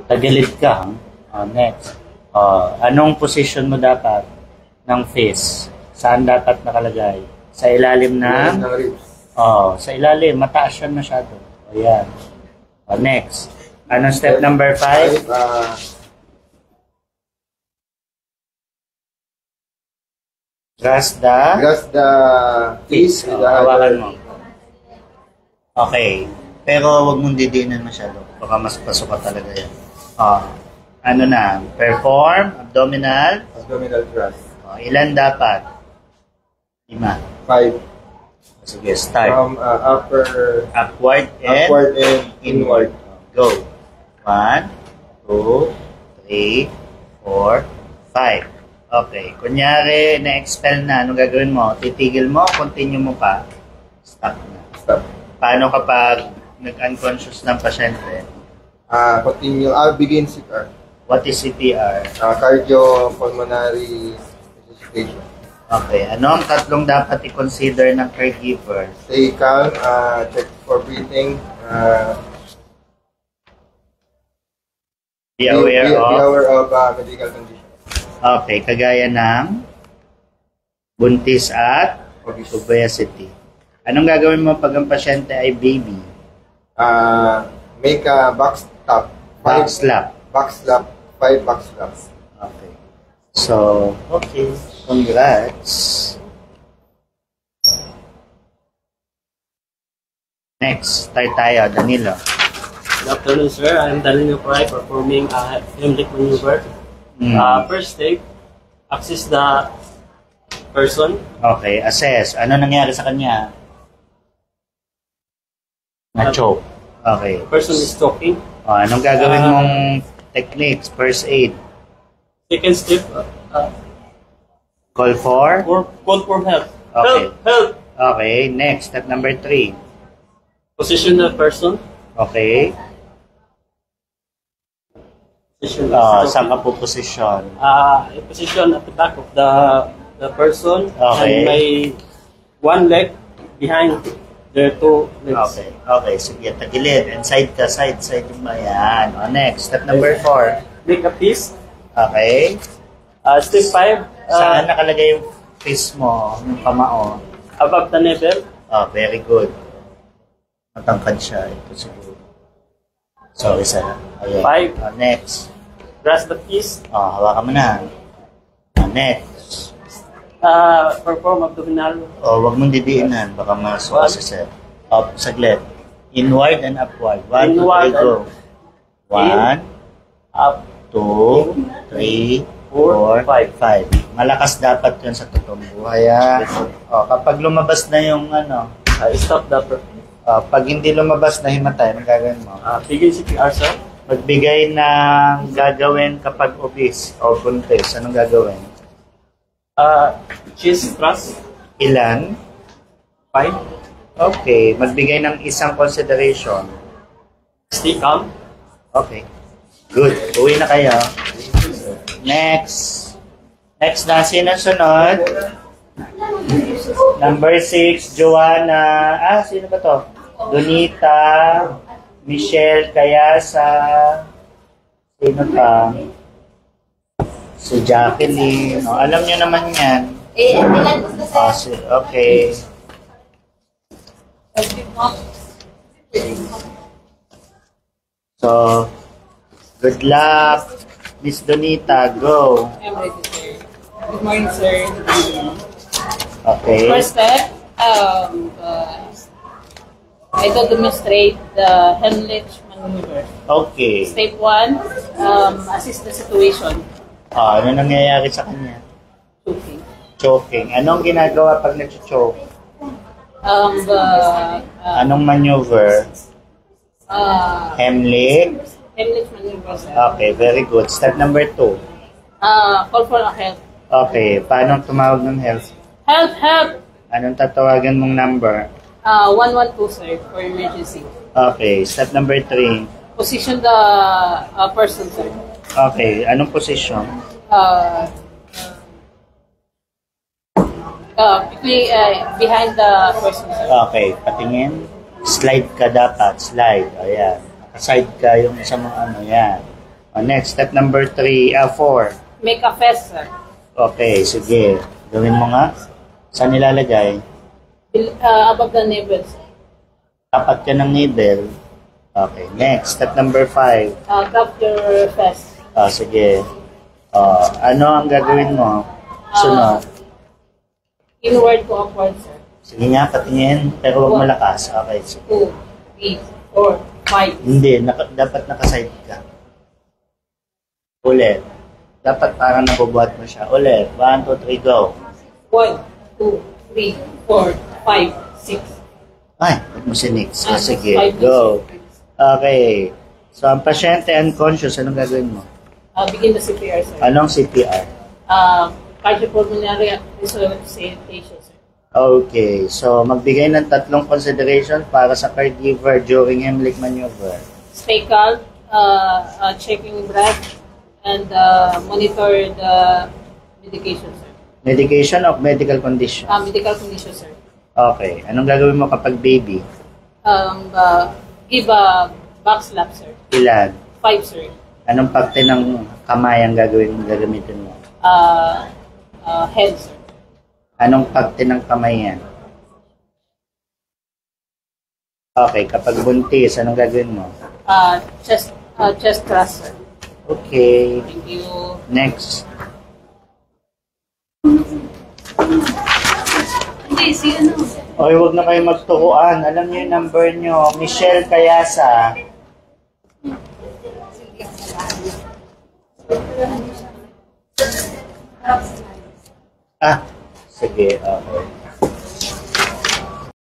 Tagilid ka. Next. Anong position mo dapat ng face? Saan dapat nakalagay? Sa ilalim ng ribs. sa ilalim. Mataas yan masyado. Ayan. Next. Anong step number 5? Grass the face. Hawakan mo. Okay. Pero wag mong didinan masyado. Baka mas pasok ka talaga yan. Ano na? Perform, abdominal. Abdominal thrust. Ilan dapat? 5. 5. Sige, start. From Upward and inward. Go. 1, 2, 3, 4, 5. Okay. Kunyari, na-expel na. Anong gagawin mo? Titigil mo? Continue mo pa? Stop na. Stop. Paano kapag nag-unconscious ng pasyente? Continue. Begin CPR. What is CPR? Cardiopulmonary resuscitation. Okay. Ano ang tatlong dapat i-consider ng caregiver? Stay calm, check for breathing, be aware of medical condition. Okay. Kagaya ng buntis at obesity. Anong gagawin mo pag ang pasyente ay baby? Make a box slap. Box slap. 5 box slaps. Okay. So, okay. Congrats. Next, start tayo. Danilo. Good afternoon, sir. I'm Danilo Pry, performing a Heimlich maneuver. First step, assess the person. Okay, assess. Ano nangyari sa kanya? Na-choke. Okay. Person is talking. Anong gagawin mong techniques? First aid. Second step, Call for help. Okay. Help. Okay, next. Step number 3. Position the person. Okay. Position. Saan ka po position? Position at the back of the person. Okay. And my one leg behind the two legs. Okay. Okay, sige. Tagilid. And side ka. Side yung bayan. Next. Step number 4. Make a fist. Okay. Step 5. Saan nakalagay yung fist mo? Yung kamao? Above the navel. Very good. Matangkad siya. Ito siguro. Sorry, sir. Ayan. 5. Next. Grasp the fist. Hawakan mo na. Next. Perform abdominal. Wag mong didiinan. Baka masuka si sir. Saglit. Inward and upward. 1, 2, 3, go. 1, Up. 2, 3, 4, 5. Malakas dapat yun sa totoong buhay. Kapag lumabas na yung Stop the pag hindi lumabas na himatay, anong gagawin mo? Begin CPR, sir. Magbigay ng gagawin kapag obese o buntis. Anong gagawin? Chest thrust. Ilan? 5. Okay. Magbigay ng isang consideration. Stay calm. Okay. Good. Uwi na kayo. Next. Next na. Sino sunod? Number 6, Joanna. Sino ba to? Donita. Michelle Kayasa. Sino pa? Si Jacqueline. Alam nyo naman yan. Okay. So, good luck. Miss Donita, go. I'm ready, sir. Good morning, sir. Okay. First step, I will demonstrate the Heimlich maneuver. Okay. Step 1, assess the situation. Ano nangyayari sa kanya? Choking. Choking. Anong ginagawa pag nag-choke? Anong maneuver? Heimlich? Heimlich maneuver, sir. Okay, very good. Step number 2. Call for help. Okay, paano tumawag ng help? Help, help! Anong tatawagan mong number? 112, sir, for emergency. Okay, step number 3. Position the person, sir. Okay, anong position? Behind the person, sir. Okay, patingin. Slide ka dapat. Slide. Ayan. Side ka yung sa mga yan. Next, step number 4. Make a fest, sir. Okay, sige. Gawin mo nga. Saan nilalagay? Above the navel, sir. Tapat ka ng needle. Okay, next. Step number 5. Grab your fest. Sige. Ano ang gagawin mo? Sunod. Inward to upward, sir. Sige nga, patingin. Pero huwag malakas. Okay, sige. 2, 3, 4, 5. Hindi, dapat nakaside ka. Ulit. Dapat parang nabubuhat mo siya. Ulit. 1, 2, 3, go. 1, 2, 3, 4, 5, 6. Ay, ba't mo sinix? Sige, 5, go. Okay. So, ang pasyente unconscious, anong gagawin mo? Begin the CPR, sir. Anong CPR? Cardiopulmonary resuscitation, sir. Okay. So, magbigay ng 3 consideration para sa caregiver during Heimlich maneuver. Stay calm, checking breath, and monitor the medication, sir. Medication of medical condition? Medical condition, sir. Okay. Anong gagawin mo kapag baby? Give a back slap, sir. Ilan? 5, sir. Anong parte ng kamay ang gagamitin mo? Head, sir. Anong parte ng kamay yan? Okay, kapag buntis, anong gagawin mo? Chest thrust, sir. Okay. Thank you. Next. Hindi, si ano? Oy, huwag na kayo magtukuan. Alam niyo yung number niyo. Michelle Cayasa. Sige, okay.